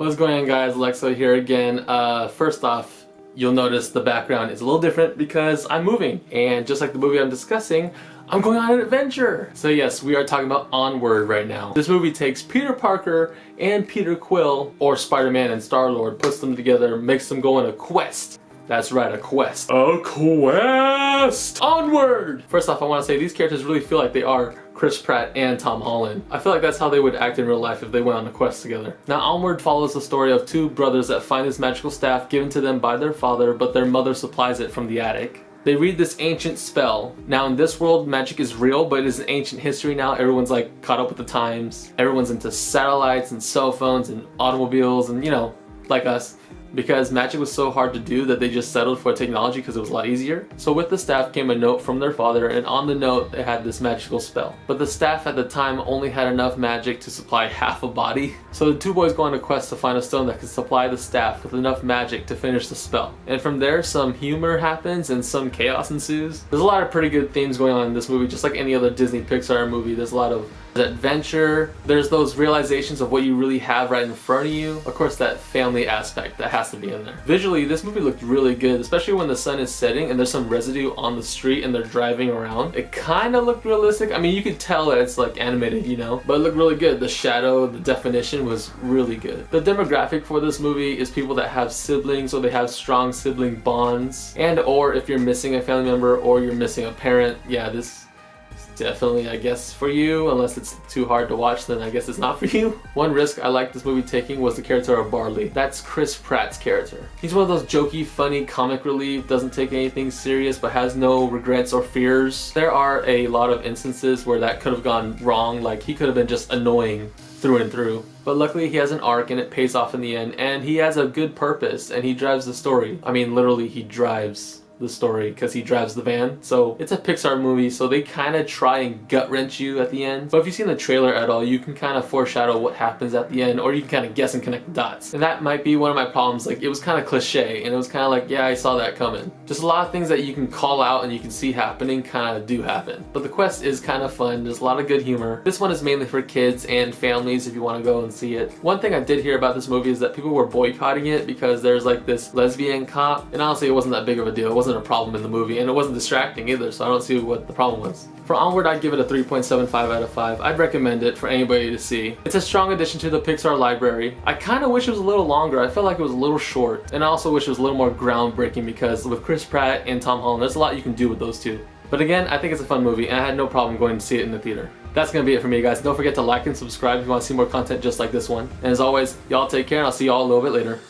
What's going on, guys? Lexoid here again. First off, you'll notice the background is a little different because I'm moving, and just like the movie I'm discussing, I'm going on an adventure. So yes, we are talking about Onward right now. This movie takes Peter Parker and Peter Quill, or Spider-Man and Star-Lord, puts them together, makes them go on a quest. That's right, a quest. A quest! Onward! First off, I want to say these characters really feel like they are Chris Pratt and Tom Holland. I feel like that's how they would act in real life if they went on a quest together. Now, Onward follows the story of two brothers that find this magical staff given to them by their father, but their mother supplies it from the attic. They read this ancient spell. Now, in this world, magic is real, but it is an ancient history now. Everyone's like caught up with the times. Everyone's into satellites and cell phones and automobiles and, you know, like us. Because magic was so hard to do that they just settled for technology because it was a lot easier. So with the staff came a note from their father, and on the note they had this magical spell. But the staff at the time only had enough magic to supply half a body. So the two boys go on a quest to find a stone that could supply the staff with enough magic to finish the spell. And from there, some humor happens and some chaos ensues. There's a lot of pretty good themes going on in this movie, just like any other Disney Pixar movie. There's a lot of adventure, there's those realizations of what you really have right in front of you. Of course, that family aspect that has to be in there. Visually, this movie looked really good, especially when the sun is setting and there's some residue on the street and they're driving around. It kind of looked realistic. I mean, you could tell that it's like animated, you know, but it looked really good. The shadow, the definition was really good. The demographic for this movie is people that have siblings, or they have strong sibling bonds, and or if you're missing a family member or you're missing a parent, yeah, this definitely, I guess, for you. Unless it's too hard to watch, then I guess it's not for you. One risk I liked this movie taking was the character of Barley. That's Chris Pratt's character. He's one of those jokey, funny, comic relief, doesn't take anything serious, but has no regrets or fears. There are a lot of instances where that could have gone wrong, like he could have been just annoying through and through. But luckily he has an arc and it pays off in the end, and he has a good purpose and he drives the story. I mean, literally he drives the story because he drives the van. So it's a Pixar movie, so they kind of try and gut wrench you at the end. But if you've seen the trailer at all, you can kind of foreshadow what happens at the end, or you can kind of guess and connect the dots. And that might be one of my problems. Like, it was kind of cliche and it was kind of like, yeah, I saw that coming. Just a lot of things that you can call out and you can see happening kind of do happen. But the quest is kind of fun. There's a lot of good humor. This one is mainly for kids and families if you want to go and see it. One thing I did hear about this movie is that people were boycotting it because there's like this lesbian cop, and honestly it wasn't that big of a deal. It wasn't a problem in the movie, and it wasn't distracting either, so I don't see what the problem was. For Onward, I'd give it a 3.75 out of 5. I'd recommend it for anybody to see. It's a strong addition to the Pixar library. I kind of wish it was a little longer. I felt like it was a little short, and I also wish it was a little more groundbreaking because with Chris Pratt and Tom Holland, there's a lot you can do with those two. But again, I think it's a fun movie, and I had no problem going to see it in the theater. That's gonna be it for me, guys. Don't forget to like and subscribe if you want to see more content just like this one. And as always, y'all take care, and I'll see y'all a little bit later.